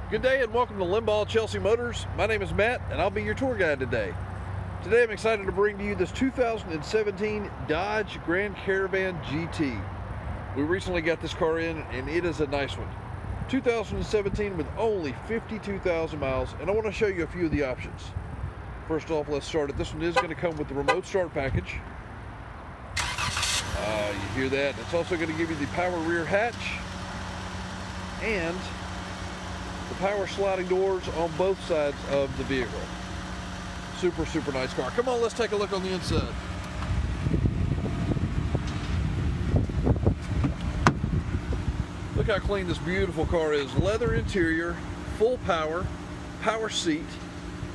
Good day and welcome to Limbaugh Chelsea Motors. My name is Matt and I'll be your tour guide today. Today I'm excited to bring to you this 2017 Dodge Grand Caravan GT. We recently got this car in and it is a nice one. 2017 with only 52,000 miles, and I want to show you a few of the options. First off, let's start it. This one is going to come with the remote start package. You hear that? It's also going to give you the power rear hatch and the power sliding doors on both sides of the vehicle. Super nice car. Come on, let's take a look on the inside. Look how clean this beautiful car is. Leather interior, full power, power seat.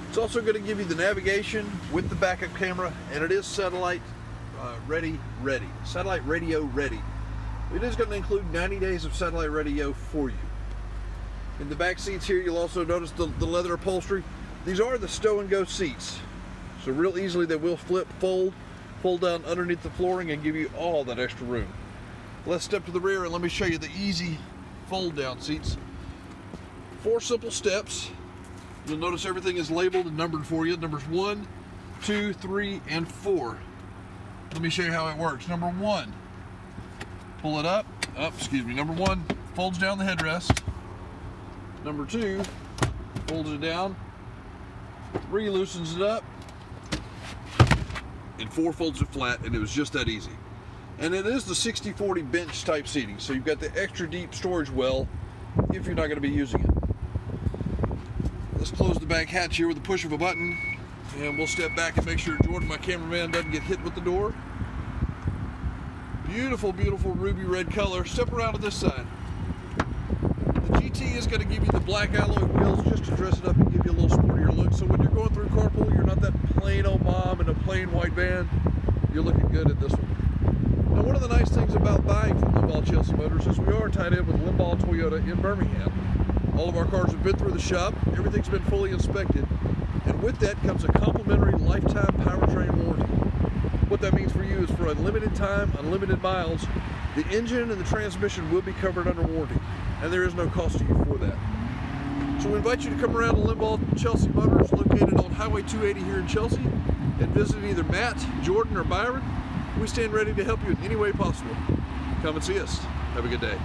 It's also going to give you the navigation with the backup camera, and it is satellite ready. Satellite radio ready. It is going to include 90 days of satellite radio for you. In the back seats here, you'll also notice the leather upholstery. These are the stow and go seats. So real easily they will flip, fold down underneath the flooring and give you all that extra room. Let's step to the rear and let me show you the easy fold down seats. 4 simple steps. You'll notice everything is labeled and numbered for you. Numbers 1, 2, 3, and 4. Let me show you how it works. Number 1, pull it up. Number 1 folds down the headrest. Number 2 folds it down. 3 loosens it up. And 4 folds it flat, and it was just that easy. And it is the 60/40 bench type seating, so you've got the extra deep storage well if you're not going to be using it. Let's close the back hatch here with the push of a button, and we'll step back and make sure Jordan, my cameraman, doesn't get hit with the door. Beautiful ruby red color. Step around to this side. The GT is going to give you the black alloy wheels just to dress it up and give you a little sportier look, so when you're going through carpool, you're not that plain old mom in a plain white van. You're looking good at this one. Now, one of the nice things about buying from Limbaugh Chelsea Motors is we are tied in with Limbaugh Toyota in Birmingham. All of our cars have been through the shop, everything's been fully inspected, and with that comes a complimentary lifetime powertrain warranty. What that means for you is for unlimited time, unlimited miles, the engine and the transmission will be covered under warranty, and there is no cost to you for that. So we invite you to come around to Limbaugh Chelsea Motors, located on Highway 280 here in Chelsea, and visit either Matt, Jordan, or Byron. We stand ready to help you in any way possible. Come and see us. Have a good day.